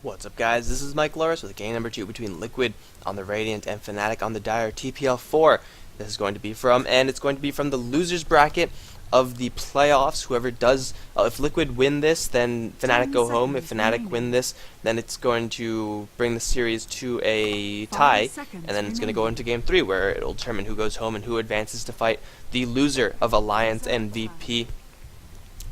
What's up, guys? This is Mike Loris with game number 2 between Liquid on the Radiant and Fnatic on the Dire TPL4. This is going to be from, and it's going to be from the losers bracket of the playoffs. Whoever does, if Liquid win this, then Fnatic go home. If Fnatic win this, then it's going to bring the series to a tie, and then it's going to go into game 3, where it'll determine who goes home and who advances to fight the loser of Alliance and VP.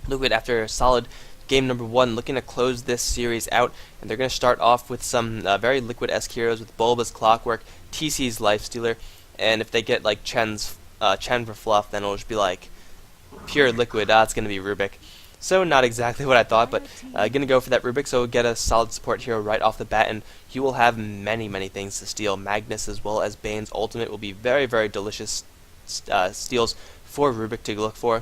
Liquid, after a solid game number 1, looking to close this series out, and they're going to start off with some very Liquid-esque heroes with Bulba's Clockwork, TC's Lifestealer, and if they get like Chen for fluff, then it'll just be like pure Liquid. It's going to be Rubik. So not exactly what I thought, but going to go for that Rubik, so we'll get a solid support hero right off the bat, and he will have many things to steal. Magnus as well as Bane's ultimate will be very delicious steals for Rubik to look for.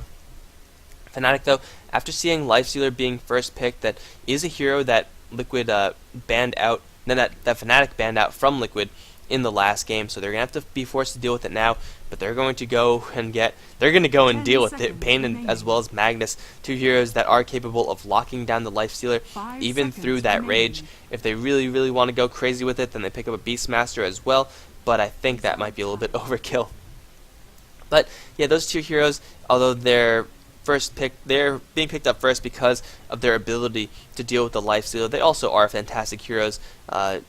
Fnatic, though, after seeing Lifestealer being first picked, that is a hero that Liquid banned out, that Fnatic banned out from Liquid in the last game, so they're gonna have to be forced to deal with it now. But they're going to go and deal with it. Bane as well as Magnus, two heroes that are capable of locking down the Lifestealer even through that rage. If they really want to go crazy with it, then they pick up a Beastmaster as well. But I think that might be a little bit overkill. But yeah, those two heroes, although they're being picked up first because of their ability to deal with the Lifestealer, they also are fantastic heroes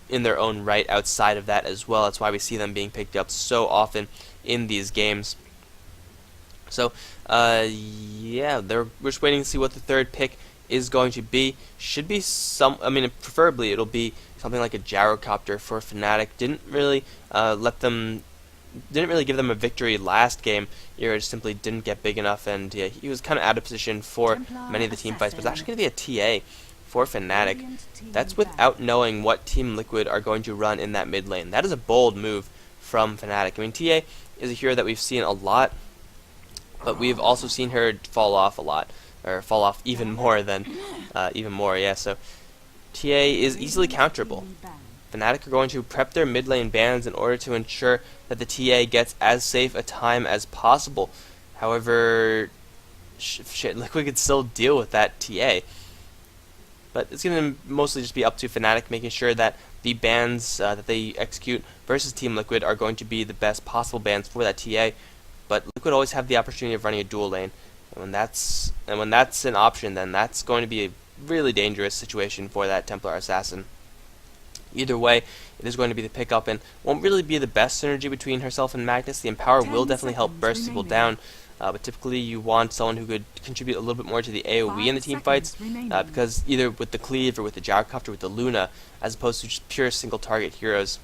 in their own right outside of that as well. That's why we see them being picked up so often in these games. So yeah, we're just waiting to see what the third pick is going to be. Should be preferably it'll be something like a Gyrocopter for Fnatic. Didn't really give them a victory last game. Just simply didn't get big enough, and yeah, he was kind of out of position for many of the team fights. But it's actually going to be a TA for Fnatic. That's without knowing what Team Liquid are going to run in that mid lane. That is a bold move from Fnatic. I mean, TA is a hero that we've seen a lot, but we've also seen her fall off a lot, or fall off even more than yeah. So TA is easily counterable. Fnatic are going to prep their mid lane bans in order to ensure that the TA gets as safe a time as possible. However, Liquid could still deal with that TA. But it's going to mostly just be up to Fnatic, making sure that the bans that they execute versus Team Liquid are going to be the best possible bans for that TA. But Liquid always have the opportunity of running a dual lane, and when that's an option, then that's going to be a really dangerous situation for that Templar Assassin. Either way, it is going to be the pickup, and won't really be the best synergy between herself and Magnus. The Empower will definitely help burst people down, but typically you want someone who could contribute a little bit more to the AoE in the team fights, because either with the Cleave or with the Gyrocopter, with the Luna, as opposed to just pure single target heroes.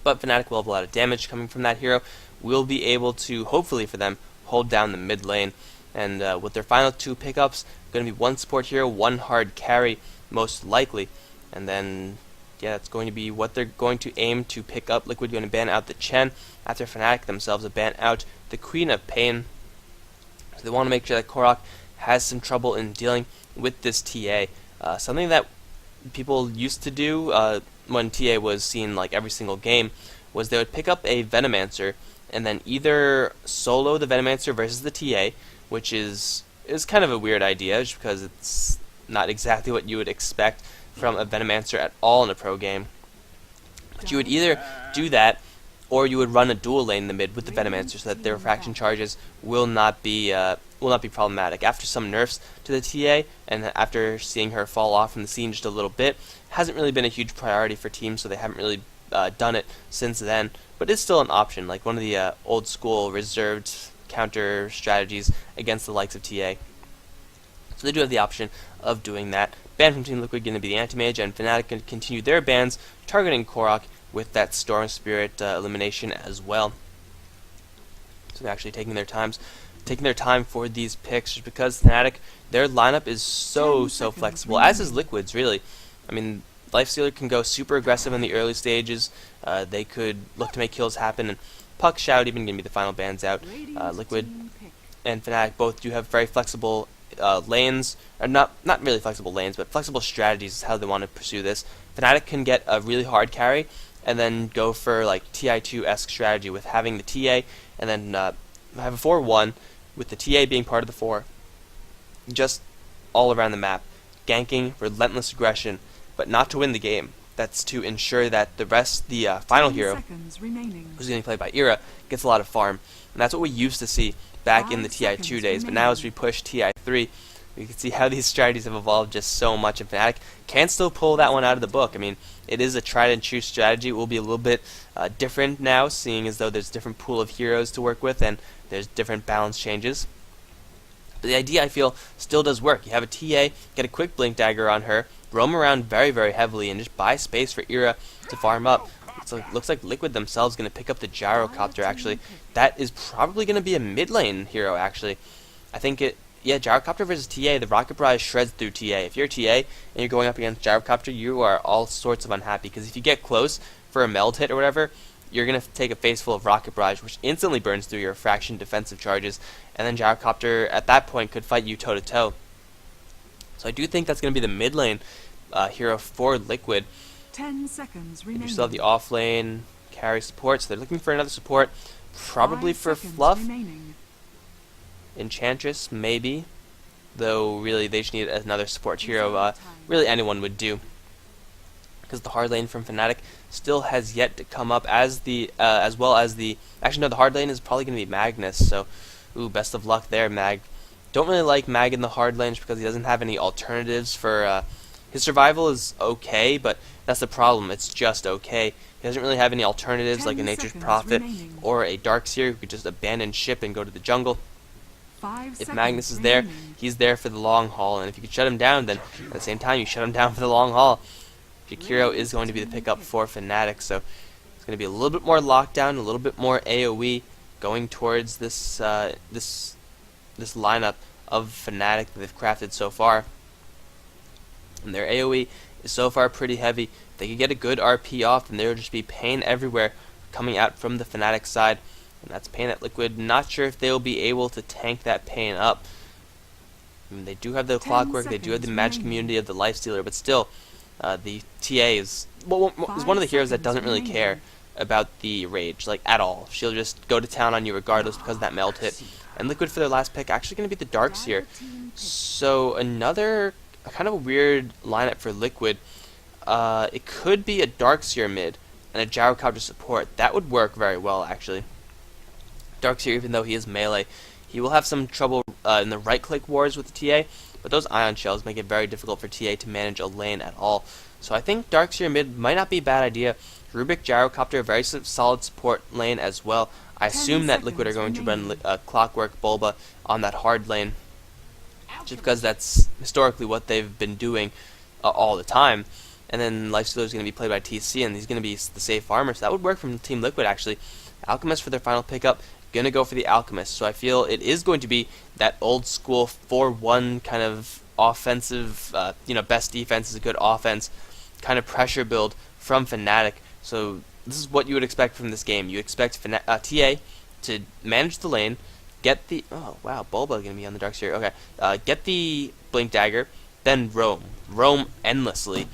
But Fnatic will have a lot of damage coming from that hero. Will be able to, hopefully for them, hold down the mid lane. And with their final two pickups, going to be one support hero, one hard carry, most likely. And then yeah, that's going to be what they're going to aim to pick up. Liquid going to ban out the Chen, after Fnatic themselves have banned out the Queen of Pain. So they want to make sure that Korok has some trouble in dealing with this TA. Something that people used to do when TA was seen like every single game was they would pick up a Venomancer and then either solo the Venomancer versus the TA, which is kind of a weird idea just because it's not exactly what you would expect from a Venomancer at all in a pro game. But you would either do that, or you would run a dual lane in the mid with the Venomancer so that their refraction charges will not be problematic. After some nerfs to the TA, and after seeing her fall off from the scene just a little bit, hasn't really been a huge priority for teams, so they haven't really done it since then. But it's still an option, like one of the old school reserved counter strategies against the likes of TA. So they do have the option of doing that. Ban from Team Liquid going to be the Anti-Mage, and Fnatic going to continue their bans, targeting Korok with that Storm Spirit elimination as well. So they're actually taking their time for these picks, just because Fnatic, their lineup is so flexible, as is Liquid's really. I mean, Lifestealer can go super aggressive in the early stages. They could look to make kills happen, and Puck, Shout even going to be the final bans out. Liquid and Fnatic both do have very flexible lanes, or not really flexible lanes, but flexible strategies is how they want to pursue this. Fnatic can get a really hard carry and then go for like TI2-esque strategy with having the TA and then have a 4-1 with the TA being part of the 4, just all around the map, ganking, relentless aggression, but not to win the game. That's to ensure that the final hero, who's getting played by Ira, gets a lot of farm. And that's what we used to see back in the TI2 days. But now as we push TI3, we can see how these strategies have evolved just so much. And Fnatic can still pull that one out of the book. I mean, it is a tried and true strategy. It will be a little bit different now, seeing as though there's a different pool of heroes to work with and there's different balance changes. But the idea, I feel, still does work. You have a TA, get a quick Blink Dagger on her, roam around very, very heavily, and just buy space for Ira to farm up. So it looks like Liquid themselves going to pick up the Gyrocopter, actually. That is probably going to be a mid lane hero, actually. I think yeah, Gyrocopter versus TA, the Rocket Barrage shreds through TA. If you're TA and you're going up against Gyrocopter, you are all sorts of unhappy, because if you get close for a meld hit or whatever, you're going to take a face full of Rocket Barrage, which instantly burns through your fraction defensive charges, and then Gyrocopter at that point could fight you toe-to-toe. So I do think that's going to be the mid lane hero for Liquid. 10 seconds remaining. You still have the off lane carry support, so they're looking for another support, probably for Fluff. Remaining. Enchantress, maybe, though really they just need another support hero. Really anyone would do, because the hard lane from Fnatic still has yet to come up, as well as the actually no, the hard lane is probably going to be Magnus. So, ooh, best of luck there, Mag. Don't really like Mag in the hard lane because he doesn't have any alternatives for. His survival is okay, but that's the problem. It's just okay. He doesn't really have any alternatives like a Nature's Prophet or a Darkseer who could just abandon ship and go to the jungle. If Magnus is there, he's there for the long haul, and if you can shut him down, then at the same time you shut him down for the long haul. Jakiro is going to be the pickup for Fnatic, so it's going to be a little bit more lockdown, a little bit more AoE going towards this this lineup of Fnatic that they've crafted so far. And their AoE is so far pretty heavy. If they could get a good RP off, then there would just be pain everywhere coming out from the Fnatic side. And that's pain at Liquid. Not sure if they'll be able to tank that pain up. I mean, they do have the Clockwork, they do have the magic immunity of the Lifestealer, but still, the TA is one of the heroes that doesn't really care about the rage, like, at all. She'll just go to town on you regardless because of that meld hit. And Liquid for their last pick actually going to be the Darkseer. So another kind of a weird lineup for Liquid. It could be a Darkseer mid and a Gyrocopter support. That would work very well, actually. Darkseer, even though he is melee, he will have some trouble in the right-click wars with the TA, but those Ion Shells make it very difficult for TA to manage a lane at all. So I think Darkseer mid might not be a bad idea. Rubik, Gyrocopter, very solid support lane as well. I assume that Liquid are going to run Clockwork, Bulba on that hard lane, just because that's historically what they've been doing all the time. And then Lifestealer is going to be played by TC, and he's going to be the safe farmer, so that would work from Team Liquid, actually. Alchemist for their final pickup, going to go for the Alchemist. So I feel it is going to be that old school 4-1 kind of offensive, best defense is a good offense kind of pressure build from Fnatic. So this is what you would expect from this game. You expect TA to manage the lane, get the... Oh, wow, Bulba going to be on the Darkseer. Okay. Get the Blink Dagger, then roam. Roam endlessly.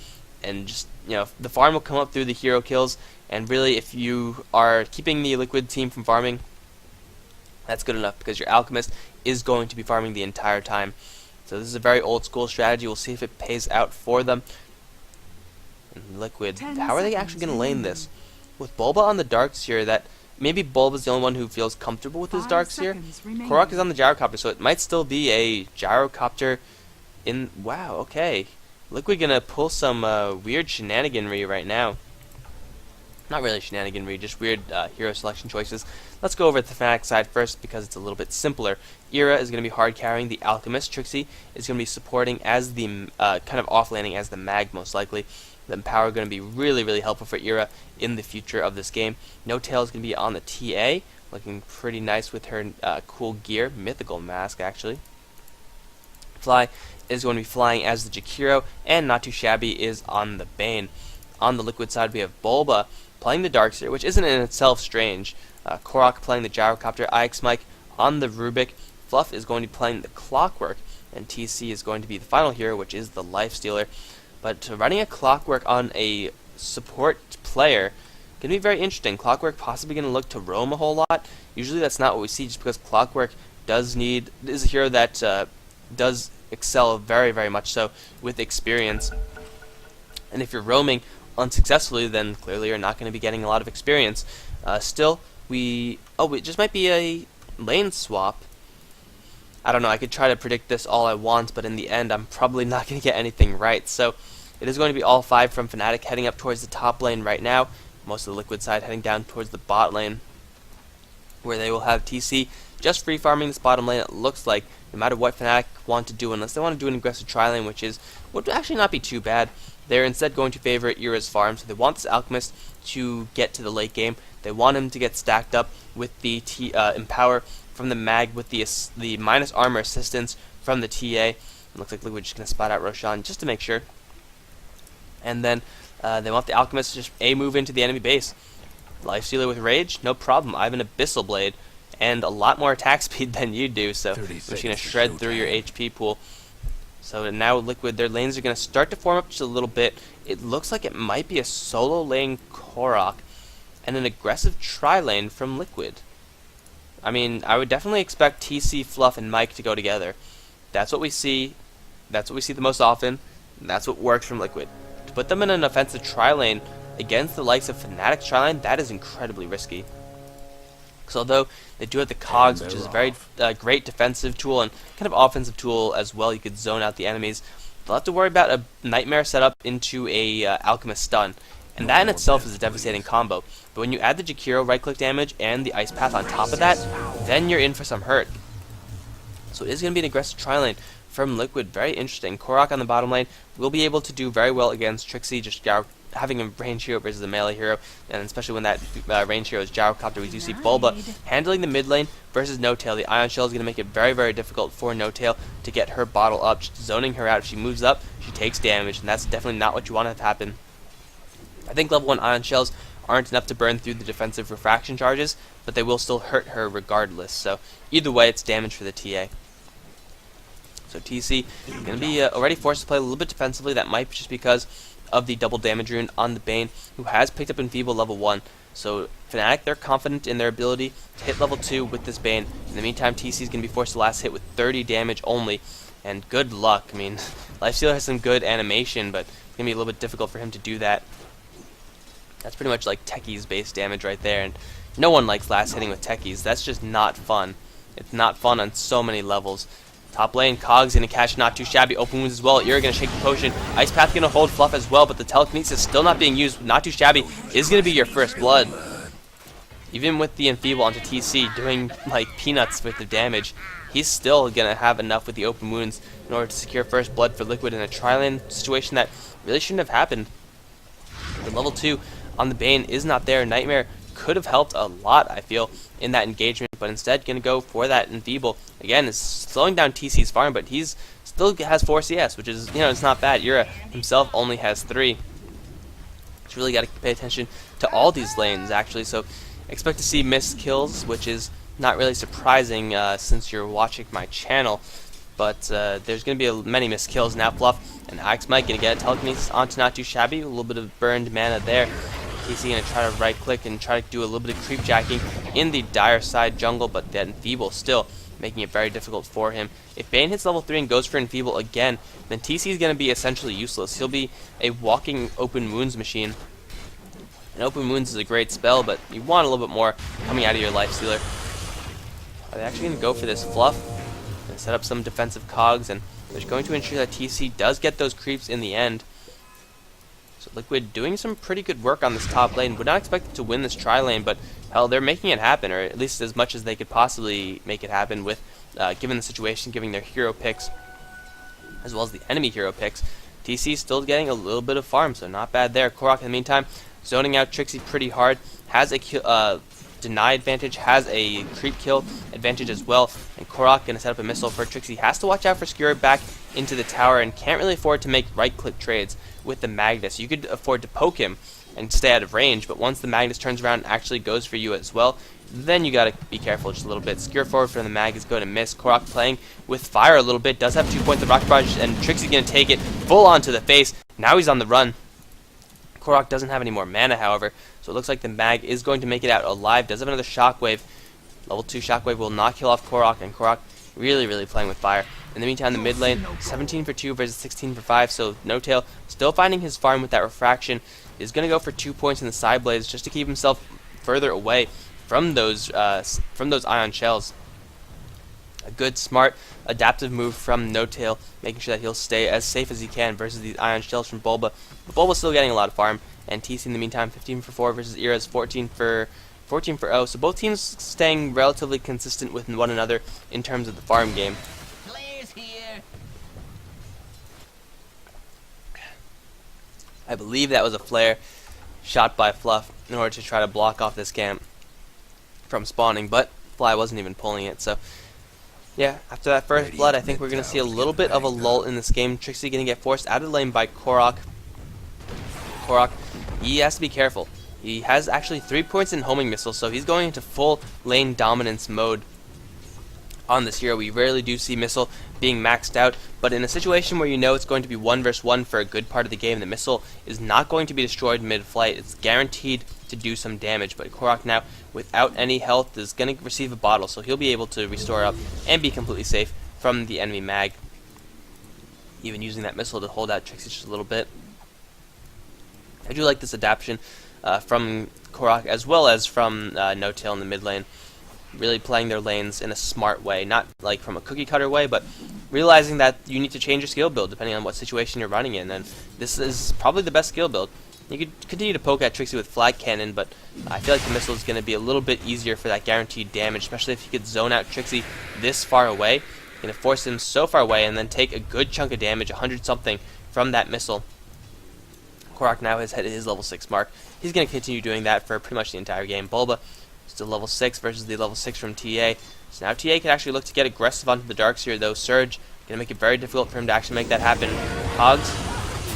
And just, the farm will come up through the hero kills. And really, if you are keeping the Liquid team from farming, that's good enough, because your Alchemist is going to be farming the entire time. So this is a very old school strategy. We'll see if it pays out for them. And Liquid, how are they actually going to lane this? With Bulba on the Darkseer, that maybe Bulba's the only one who feels comfortable with his Darkseer. Korok is on the Gyrocopter, so it might still be a Gyrocopter in... Wow, okay. Liquid going to pull some weird shenaniganry right now. Not really shenaniganry, just weird hero selection choices. Let's go over to the Fnatic side first, because it's a little bit simpler. Ira is going to be hard carrying the Alchemist. Trixie is going to be supporting as the kind of off-laning as the Mag, most likely. The Empower going to be really, really helpful for Ira in the future of this game. No Tail is going to be on the TA, looking pretty nice with her cool gear. Mythical mask, actually. Fly is going to be flying as the Jakiro, and Not Too Shabby is on the Bane. On the Liquid side, we have Bulba playing the Darkseer, which isn't in itself strange. Korok playing the Gyrocopter, IX Mike on the Rubik. Fluff is going to be playing the Clockwork, and TC is going to be the final hero, which is the Lifestealer. But running a Clockwork on a support player can be very interesting. Clockwork possibly going to look to roam a whole lot. Usually that's not what we see, just because Clockwork is a hero that does excel very, very much so with experience. And if you're roaming unsuccessfully, then clearly you're not going to be getting a lot of experience. Still, it just might be a lane swap. I don't know, I could try to predict this all I want, but in the end, I'm probably not going to get anything right. So, it is going to be all 5 from Fnatic heading up towards the top lane right now. Most of the Liquid side heading down towards the bot lane, where they will have TC just free farming this bottom lane. It looks like no matter what Fnatic want to do, unless they want to do an aggressive tri-lane, which would actually not be too bad, they're instead going to favor Era's farm. So they want this Alchemist to get to the late game. They want him to get stacked up with the Empower from the Mag, with the minus armor assistance from the TA. It looks like Liquid just going to spot out Roshan just to make sure. And then they want the Alchemist to just move into the enemy base. Lifestealer with Rage, no problem. I have an Abyssal Blade and a lot more attack speed than you do, so I'm just going to shred through your HP pool. So now Liquid, their lanes are going to start to form up just a little bit. It looks like it might be a solo lane Korok and an aggressive tri-lane from Liquid. I mean, I would definitely expect TC, Fluff, and Mike to go together. That's what we see. That's what we see the most often. And that's what works from Liquid. To put them in an offensive tri-lane against the likes of Fnatic's tri-lane, that is incredibly risky. Because although they do have the Cogs, which is a very great defensive tool and kind of offensive tool as well, you could zone out the enemies, they'll have to worry about a Nightmare setup into a Alchemist stun. And that in itself is a devastating combo. But when you add the Jakiro right-click damage and the Ice Path on top of that, then you're in for some hurt. So it is going to be an aggressive tri-lane from Liquid. Very interesting. Korok on the bottom lane will be able to do very well against Trixie, just having a range hero versus a melee hero, and especially when that range hero is Gyrocopter. We do see Bulba handling the mid lane versus No-Tail. The Ion Shell is going to make it very, very difficult for No-Tail to get her bottle up, just zoning her out. If she moves up, she takes damage, and that's definitely not what you want to have happen. I think level 1 Ion Shells aren't enough to burn through the defensive refraction charges, but they will still hurt her regardless. So either way, it's damage for the TA. So TC going to be already forced to play a little bit defensively. That might be just because of the double damage rune on the Bane, who has picked up Enfeeble level 1. So Fnatic, they're confident in their ability to hit level 2 with this Bane. In the meantime, TC is going to be forced to last hit with 30 damage only. And good luck. I mean, Lifestealer has some good animation, but it's going to be a little bit difficult for him to do that. That's pretty much like Techie's base damage right there, and no one likes last hitting with Techies. That's just not fun. It's not fun on so many levels. Top lane, Cog's going to catch Not Too Shabby, open wounds as well. You're going to shake the potion. Ice Path going to hold Fluff as well, but the telekinesis still not being used. Not Too Shabby is going to be your first blood. Even with the Enfeeble onto TC doing like peanuts with the damage, he's still going to have enough with the open wounds in order to secure first blood for Liquid in a tri-lane situation that really shouldn't have happened. The level 2 on the Bane is not there. Nightmare could have helped a lot, I feel, in that engagement, but instead going to go for that Enfeeble. Again, is slowing down TC's farm, but he's still has 4 CS, which is, it's not bad. Yura himself only has 3. It's really got to pay attention to all these lanes, actually, so expect to see missed kills, which is not really surprising since you're watching my channel. But there's going to be many missed kills now. Fluff and Axe Mike going to get a telekinesis onto Not Too Shabby. A little bit of burned mana there. TC going to try to right click and try to do a little bit of creep jacking in the dire side jungle, but that Enfeeble still making it very difficult for him. If Bane hits level 3 and goes for Enfeeble again, then TC is going to be essentially useless. He'll be a walking open wounds machine. And open wounds is a great spell, but you want a little bit more coming out of your Lifestealer. Are they actually going to go for this Fluff? Going to set up some defensive cogs, and they're going to ensure that TC does get those creeps in the end. So Liquid doing some pretty good work on this top lane. Would not expect them to win this tri-lane, but hell, they're making it happen, or at least as much as they could possibly make it happen with, given the situation, giving their hero picks, as well as the enemy hero picks. TC still getting a little bit of farm, so not bad there. Korok, in the meantime, zoning out Trixie pretty hard, has a deny advantage, has a creep kill advantage as well, and Korok going to set up a missile for Trixie. Has to watch out for Skewer back into the tower, and can't really afford to make right-click trades with the Magnus. You could afford to poke him and stay out of range, but once the Magnus turns around and actually goes for you as well, then you gotta be careful just a little bit. Skewer forward from the Mag is going to miss. Korok playing with fire a little bit, does have 2 points of rocket barrage, and Trixie's going to take it full on to the face. Now he's on the run. Korok doesn't have any more mana, however, so it looks like the Mag is going to make it out alive. Does have another Shockwave. Level 2 Shockwave will not kill off Korok, and Korok really playing with fire. In the meantime, the mid lane, 17 for 2 versus 16 for 5, so No-Tail still finding his farm with that refraction, is going to go for 2 points in the side blades just to keep himself further away from those ion shells. A good, smart, adaptive move from No-Tail, making sure that he'll stay as safe as he can versus these ion shells from Bulba. But Bulba's still getting a lot of farm, and TC in the meantime, 15 for 4 versus Era's 14 for 0. So both teams staying relatively consistent with one another in terms of the farm game. I believe that was a flare shot by Fluff in order to try to block off this camp from spawning, but Fly wasn't even pulling it. So yeah, after that first blood, I think we're going to see a little bit of a lull in this game. Trixie going to get forced out of the lane by Korok. He has to be careful. He has actually 3 points in homing missile, so he's going into full lane dominance mode on this hero. We rarely do see missile being maxed out, but in a situation where you know it's going to be 1 versus 1 for a good part of the game, the missile is not going to be destroyed mid-flight. It's guaranteed to do some damage, but Korok now, without any health, is going to receive a bottle, so he'll be able to restore up and be completely safe from the enemy mag. Even using that missile to hold out Trixie just a little bit. I do like this adaptation from Korok as well as from No-Tail in the mid lane. Really playing their lanes in a smart way, not like from a cookie cutter way, but realizing that you need to change your skill build depending on what situation you're running in, and this is probably the best skill build. You could continue to poke at Trixie with Flag Cannon, but I feel like the missile is going to be a little bit easier for that guaranteed damage, especially if you could zone out Trixie this far away. You're going to force him so far away and then take a good chunk of damage, 100 something, from that missile. Korok now has hit his level 6 mark. He's going to continue doing that for pretty much the entire game. Bulba still level 6 versus the level 6 from TA. So now TA can actually look to get aggressive onto the Darkseer, though Surge going to make it very difficult for him to actually make that happen. Hogs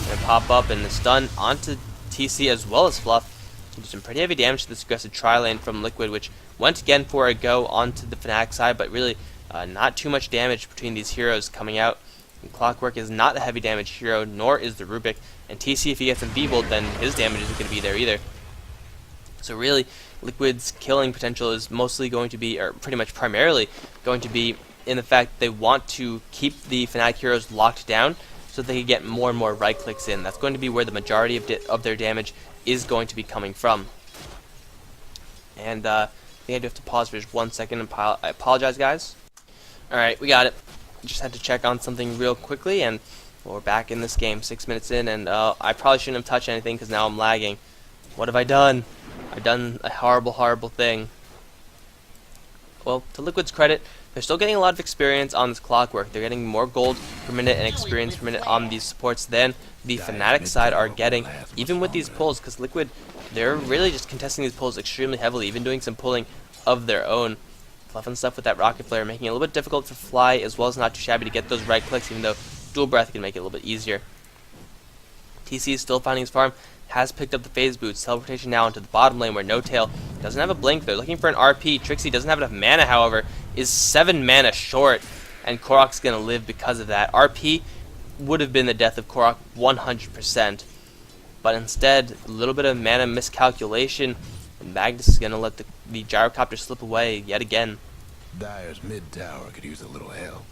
going to pop up and the stun onto TC as well as Fluff. Do some pretty heavy damage to this aggressive tri-lane from Liquid, which went again for a go onto the Fnatic side, but really not too much damage between these heroes coming out. And Clockwork is not a heavy damage hero, nor is the Rubik. And TC, if he gets enfeebled, then his damage isn't going to be there either. So really, Liquid's killing potential is mostly going to be, or pretty much primarily, going to be in the fact that they want to keep the Fnatic heroes locked down so that they can get more and more right clicks in. That's going to be where the majority of their damage is going to be coming from. And I think I do have to pause for just 1 second and I apologize, guys. Alright, we got it. Just had to check on something real quickly, and we're back in this game, 6 minutes in, and I probably shouldn't have touched anything because now I'm lagging. What have I done? I've done a horrible thing. Well, to Liquid's credit, they're still getting a lot of experience on this Clockwork. They're getting more gold per minute and experience per minute on these supports than the Fnatic side are getting, even with these pulls, because Liquid, they're really just contesting these pulls extremely heavily, even doing some pulling of their own. Fluff and stuff with that Rocket Flare, making it a little bit difficult for Fly, as well as Not Too Shabby to get those right clicks, even though Dual Breath can make it a little bit easier. TC is still finding his farm, has picked up the phase boots. Teleportation now into the bottom lane where No-Tail doesn't have a blink. They're looking for an RP. Trixie doesn't have enough mana, however, is 7 mana short, and Korok's going to live because of that. RP would have been the death of Korok 100%, but instead, a little bit of mana miscalculation, and Magnus is going to let the gyrocopter slip away yet again. Dire's mid tower could use a little help.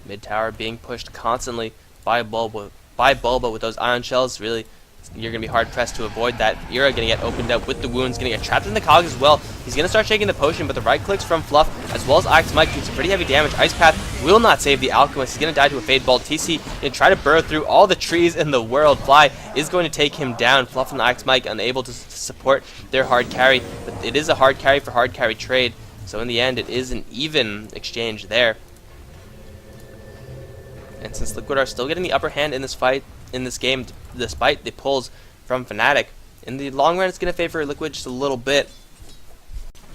Mid tower being pushed constantly by Bulba with those ion shells. Really, you're going to be hard pressed to avoid that. Era going to get opened up with the wounds, going to get trapped in the cog as well. He's going to start shaking the potion, but the right clicks from Fluff as well as Ix Mike do some pretty heavy damage. Ice Path will not save the Alchemist. He's going to die to a Fade Bolt. TC going to try to burrow through all the trees in the world. Fly is going to take him down. Fluff and Ix Mike unable to support their hard carry, but it is a hard carry for hard carry trade. So in the end, it is an even exchange there. And since Liquid are still getting the upper hand in this fight, in this game, despite the pulls from Fnatic, in the long run it's going to favor Liquid just a little bit.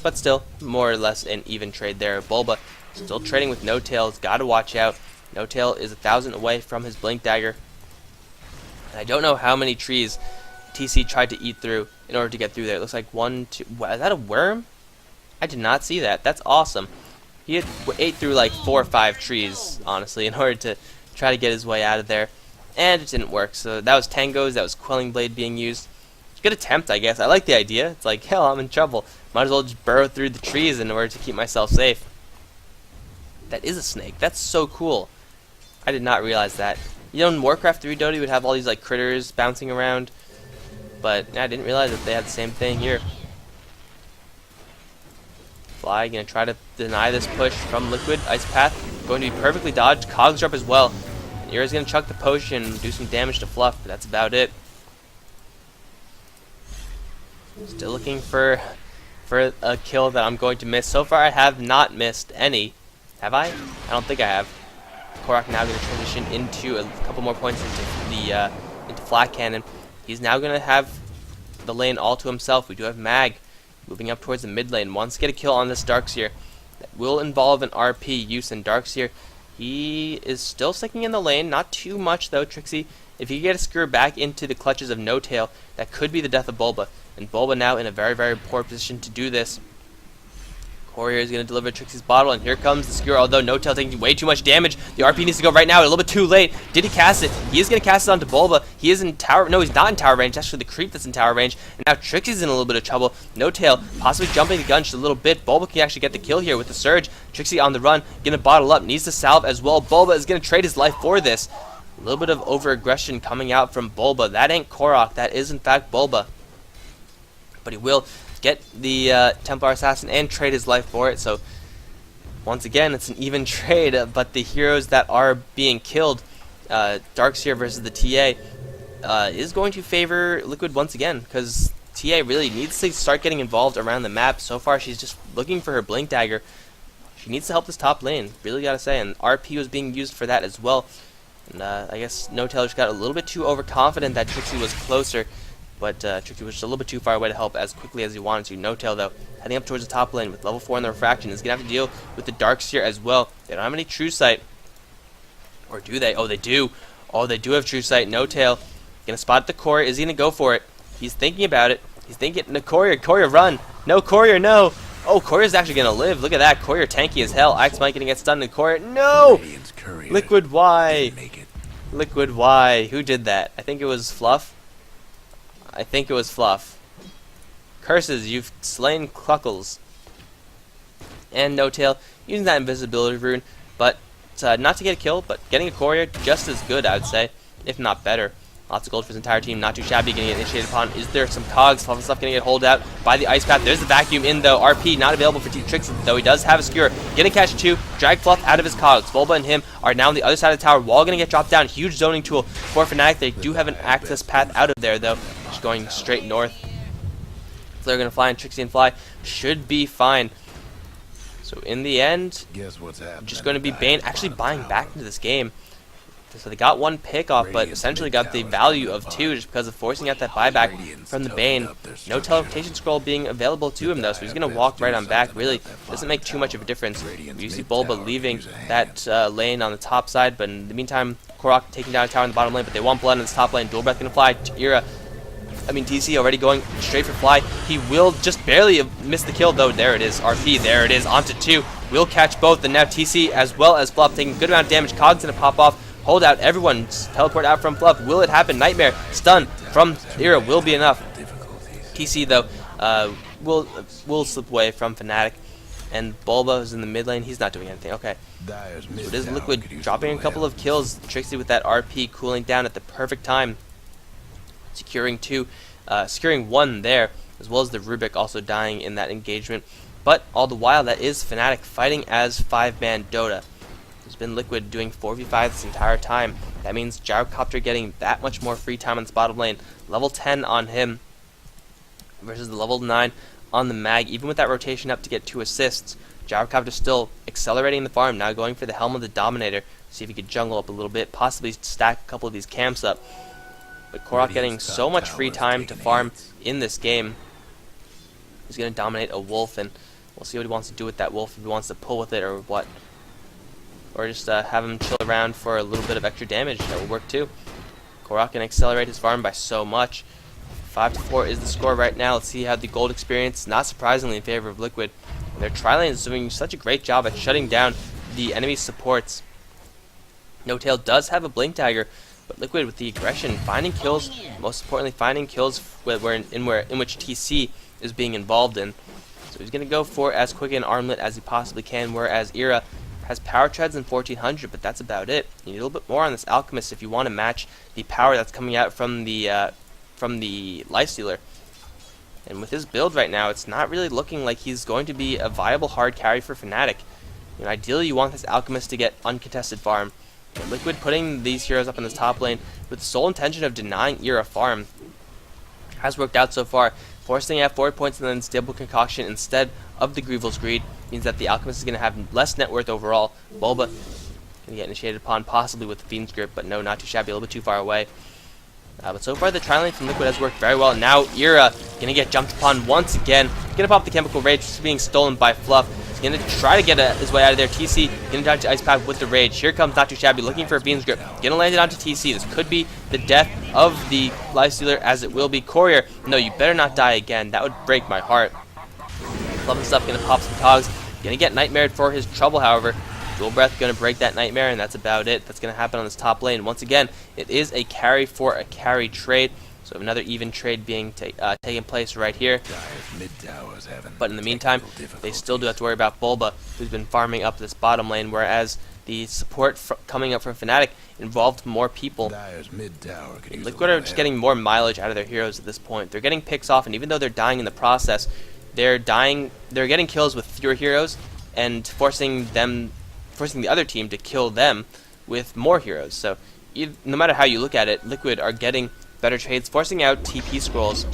But still, more or less an even trade there. Bulba still trading with No-Tail. He's got to watch out. No-Tail is 1,000 away from his Blink Dagger. And I don't know how many trees TC tried to eat through in order to get through there. It looks like 1, 2... What, is that a worm? I did not see that. That's awesome. He had ate through like 4 or 5 trees, honestly, in order to try to get his way out of there. And it didn't work. So that was Tango's, that was Quelling Blade being used. Good attempt, I guess. I like the idea. It's like, hell, I'm in trouble. Might as well just burrow through the trees in order to keep myself safe. That is a snake. That's so cool. I did not realize that. You know, in Warcraft 3 Dota, you would have all these like critters bouncing around, but I didn't realize that they had the same thing here. Fly gonna try to deny this push from Liquid. Ice Path going to be perfectly dodged. Cogs drop as well. Ira's gonna chuck the potion and do some damage to Fluff, but that's about it. Still looking for a kill that I'm going to miss. So far, I have not missed any. Have I? I don't think I have. Korok now going to transition into a couple more points into Flat Cannon. He's now going to have the lane all to himself. We do have Mag moving up towards the mid lane. Wants to get a kill on this Darkseer. That will involve an RP use, and Darkseer, he is still sticking in the lane. Not too much though, Trixie. If you get a Skewer back into the clutches of No Tail, that could be the death of Bulba. And Bulba now in a very, very poor position to do this. Courier is going to deliver Trixie's bottle, and here comes the Skewer, although No Tail taking way too much damage. The RP needs to go right now, a little bit too late. Did he cast it? He is going to cast it onto Bulba. He is in tower, no, he's not in tower range, it's actually the creep that's in tower range. And now Trixie's in a little bit of trouble. No Tail possibly jumping the gun just a little bit. Bulba can actually get the kill here with the Surge. Trixie on the run, going to bottle up, needs to salve as well. Bulba is going to trade his life for this. A little bit of over-aggression coming out from Bulba. That ain't Korok, that is in fact Bulba. But he will get the Templar Assassin and trade his life for it, so once again, it's an even trade, but the heroes that are being killed, Darkseer versus the TA, is going to favor Liquid once again, because TA really needs to start getting involved around the map. So far, she's just looking for her Blink Dagger. She needs to help this top lane, really gotta say, and RP was being used for that as well. And I guess No Tail just got a little bit too overconfident that Trixie was closer, but Trixie was just a little bit too far away to help as quickly as he wanted to. No Tail, though, heading up towards the top lane with level 4 in the Refraction, is going to have to deal with the Darkseer as well. They don't have any True Sight. Or do they? Oh, they do. Oh, they do have True Sight. No Tail. Going to spot the Courier. Is he going to go for it? He's thinking about it. He's thinking, no, Courier, run. No, Courier, no. Oh, Courier's actually going to live. Look at that. Courier tanky as hell. Ice Mike going to get stunned and Courier. No! Liquid, why? Liquid, why? Who did that? I think it was Fluff. I think it was Fluff. Curses, you've slain Cluckles. And No Tail using that invisibility rune, but not to get a kill, but getting a Courier just as good, I would say, if not better. Lots of gold for his entire team, not too shabby, getting initiated upon. Is there some cogs? Fluff and stuff getting it hold out by the Ice Path. There's the vacuum in though. RP not available for Team Trixie, though he does have a Skewer. Getting catch 2, drag Fluff out of his cogs. Bulba and him are now on the other side of the tower. Wall gonna get dropped down. Huge zoning tool for Fnatic. They do have an access path out of there though, just going straight north. Flare gonna fly, and Trixie and Fly should be fine. So in the end, just going to be Bane actually buying back into this game. So they got one pick off, but essentially got the value of 2 just because of forcing out that buyback from the Bane. No teleportation scroll being available to him though, so he's going to walk right on back. Really doesn't make too much of a difference. You see Bulba leaving that lane on the top side, but in the meantime, Korok taking down a tower in the bottom lane, but they want blood in this top lane. Dual Breath going to fly. TC already going straight for Fly. He will just barely have missed the kill though. There it is. RP, there it is. Onto 2. Will catch both, and now TC as well as Fluff taking a good amount of damage. Cog's going to pop off. Hold out, everyone teleport out from Fluff. Will it happen? Nightmare, stun from Ira will be enough. TC though will slip away from Fnatic, and Bulba is in the mid lane. He's not doing anything. Okay, so it is Liquid dropping a couple of kills. Trixie with that RP cooling down at the perfect time, securing 1 there, as well as the Rubik also dying in that engagement. But all the while, that is Fnatic fighting as 5-man Dota. There's been Liquid doing 4v5 this entire time. That means Gyrocopter getting that much more free time on this bottom lane. Level 10 on him versus the level 9 on the Mag. Even with that rotation up to get 2 assists, Gyrocopter still accelerating the farm, now going for the Helm of the Dominator. See if he could jungle up a little bit, possibly stack a couple of these camps up. But Korok getting so much free time to farm in this game. He's going to dominate a Wolf, and we'll see what he wants to do with that Wolf, if he wants to pull with it or what. Or just have him chill around for a little bit of extra damage. That will work too. Korok can accelerate his farm by so much. 5-4 is the score right now. Let's see how the gold experience, not surprisingly, in favor of Liquid. And their tri-lane is doing such a great job at shutting down the enemy supports. No Tail does have a Blink Dagger, but Liquid with the aggression, finding kills, most importantly finding kills in which TC is being involved in. So he's going to go for as quick an armlet as he possibly can, whereas Ira has power treads and 1400, but that's about it. You need a little bit more on this Alchemist if you want to match the power that's coming out from the Lifestealer. And with his build right now, it's not really looking like he's going to be a viable hard carry for Fnatic. You know, ideally, you want this Alchemist to get uncontested farm. But Liquid putting these heroes up in this top lane with the sole intention of denying Era farm has worked out so far. Forcing out 4 points and then Stable Concoction instead of the Grievel's Greed means that the Alchemist is going to have less net worth overall. Bulba going to get initiated upon, possibly with the Fiend's Grip, but no, not too shabby, a little bit too far away. But so far the tri-lane from Liquid has worked very well. Now Era going to get jumped upon once again. Going to pop the Chemical Rage, just being stolen by Fluff. He's going to try to get his way out of there. TC going to dodge the Ice Pack with the Rage. Here comes Not Too Shabby looking for a Fiend's Grip. Going to land it onto TC. This could be the death of the Lifestealer, as it will be. Courier, no, you better not die again. That would break my heart. Fluff and stuff going to pop some Cogs. Going to get Nightmared for his trouble, however. Dual Breath going to break that Nightmare, and that's about it. That's going to happen on this top lane. Once again, it is a carry for a carry trade. So another even trade being taking place right here. But in the meantime, they still do have to worry about Bulba, who's been farming up this bottom lane, whereas the support coming up from Fnatic involved more people. Liquid are just getting more mileage out of their heroes at this point. They're getting picks off, and even though they're dying in the process, they're getting kills with fewer heroes and forcing the other team to kill them with more heroes. So no matter how you look at it, Liquid are getting better trades, forcing out TP scrolls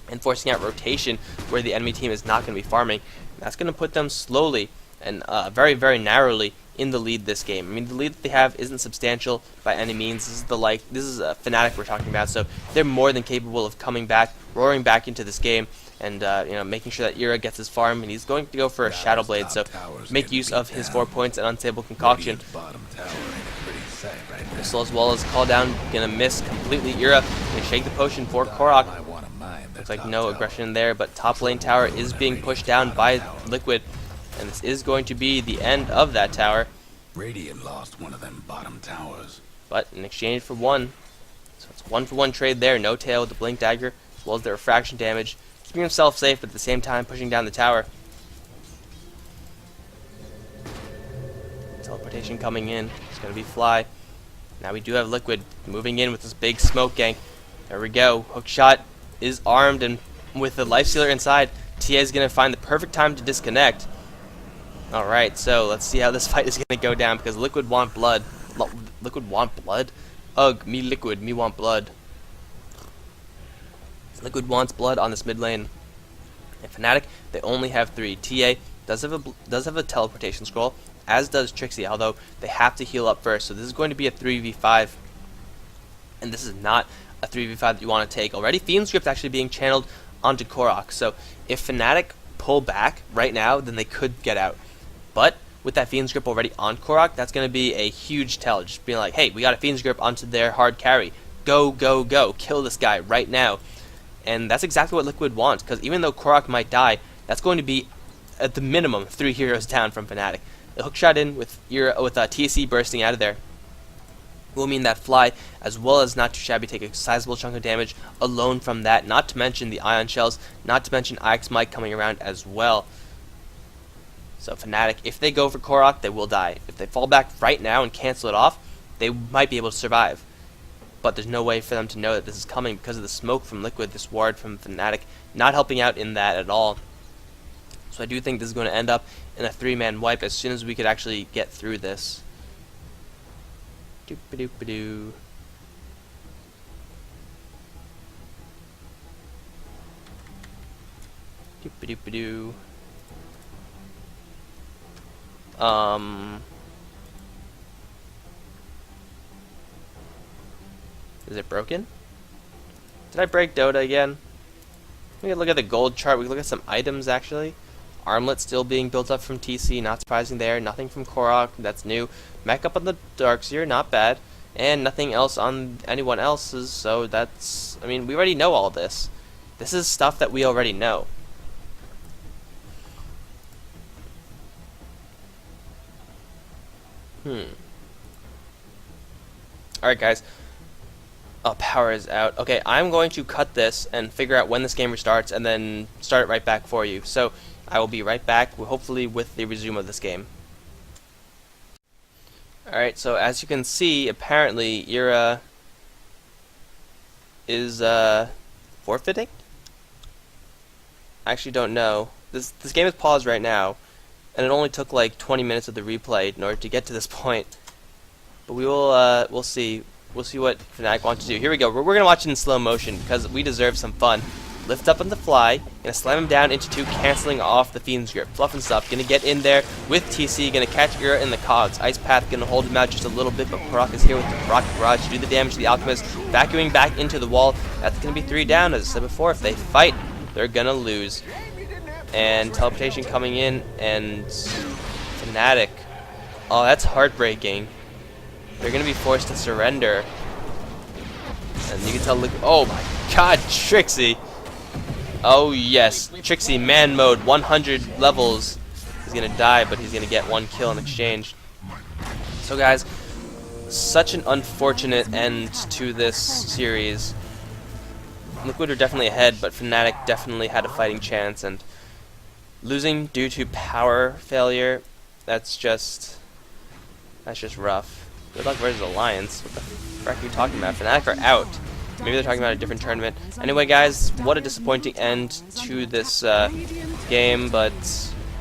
and forcing out rotation where the enemy team is not going to be farming. That's going to put them slowly and very, very narrowly in the lead this game. I mean, the lead that they have isn't substantial by any means. This is a Fnatic we're talking about, so they're more than capable of coming back, roaring back into this game, and making sure that Era gets his farm, and he's going to go for a Shadow Blade, so make use of his 4 points and Unstable Concoction. Missile as well as Call Down, gonna miss completely. Era gonna shake the potion for Korok. Looks like no aggression there, but top lane tower is being pushed down by Liquid, and this is going to be the end of that tower. Radiant lost one of them bottom towers. But in exchange for one, so it's 1-for-1 trade there. No tail with the Blink Dagger, as well as the refraction damage, keeping himself safe, but at the same time pushing down the tower. Teleportation coming in. It's going to be Fly. Now we do have Liquid moving in with this big smoke gank. There we go. Hookshot is armed, and with the Lifestealer inside, TA is going to find the perfect time to disconnect. Alright, so let's see how this fight is going to go down, because Liquid want blood. Liquid want blood? Ugh, me Liquid, me want blood. Liquid wants blood on this mid lane. And Fnatic, they only have 3. TA does have a teleportation scroll, as does Trixie, although they have to heal up first. So this is going to be a 3v5, and this is not a 3v5 that you want to take. Already, Fiend's Grip actually being channeled onto Korok. So if Fnatic pull back right now, then they could get out. But with that Fiend's Grip already on Korok, that's going to be a huge tell. Just being like, hey, we got a Fiend's Grip onto their hard carry. Go, go, go. Kill this guy right now. And that's exactly what Liquid wants, because even though Korok might die, that's going to be, at the minimum, 3 heroes down from Fnatic. The hookshot in with TC bursting out of there will mean that Fly, as well as Not Too Shabby, take a sizable chunk of damage alone from that, not to mention the Ion Shells, not to mention Ix Mike coming around as well. So Fnatic, if they go for Korok, they will die. If they fall back right now and cancel it off, they might be able to survive. But there's no way for them to know that this is coming because of the smoke from Liquid, this ward from Fnatic, not helping out in that at all. So I do think this is going to end up in a 3-man wipe as soon as we could actually get through this. Doop-a-doop-a-doo. Doop-a-doop-a-doo. Is it broken? Did I break Dota again? We can look at the gold chart. We can look at some items actually. Armlet still being built up from TC, not surprising there. Nothing from Korok, that's new. Mech up on the Darkseer, not bad. And nothing else on anyone else's, so that's... I mean, we already know all this. This is stuff that we already know. Alright guys. Oh, power is out. Okay, I'm going to cut this and figure out when this game restarts and then start it right back for you. So, I will be right back, hopefully with the resume of this game. Alright, so as you can see, apparently Ira is forfeiting? I actually don't know. This game is paused right now, and it only took like 20 minutes of the replay in order to get to this point. But we'll see. We'll see what Fnatic wants to do. Here we go. We're gonna watch it in slow motion because we deserve some fun. Lift up on the fly, gonna slam him down into 2, canceling off the Fiend's Grip. Fluff and Stuff, gonna get in there with TC, gonna catch Ira in the cogs. Ice Path gonna hold him out just a little bit, but Proc is here with the Rocket Barrage to do the damage to the Alchemist, vacuuming back into the wall. That's gonna be 3 down, as I said before. If they fight, they're gonna lose. And teleportation coming in, and Fnatic. Oh, that's heartbreaking. They're gonna be forced to surrender. And you can tell, oh my god, Trixie! Oh yes, Trixie, man mode, 100 levels. He's gonna die, but he's gonna get 1 kill in exchange. So guys, such an unfortunate end to this series. Liquid are definitely ahead, but Fnatic definitely had a fighting chance, and losing due to power failure, that's just rough. Good luck versus Alliance. What the frick are you talking about? Fnatic are out. Maybe they're talking about a different tournament. Anyway, guys, what a disappointing end to this game, but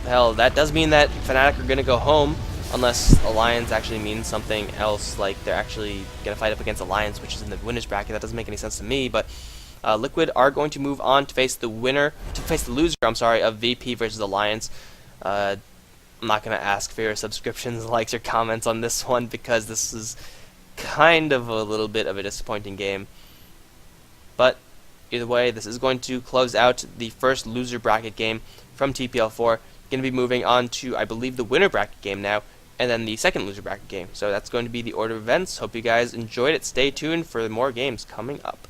hell, that does mean that Fnatic are going to go home, unless Alliance actually means something else, like they're actually going to fight up against Alliance, which is in the winners bracket. That doesn't make any sense to me, but Liquid are going to move on to face the loser, of VP versus Alliance. I'm not going to ask for your subscriptions, likes, or comments on this one, because this is kind of a little bit of a disappointing game. But either way, this is going to close out the first loser bracket game from TPL4. Going to be moving on to, I believe, the winner bracket game now, and then the second loser bracket game. So that's going to be the order of events. Hope you guys enjoyed it. Stay tuned for more games coming up.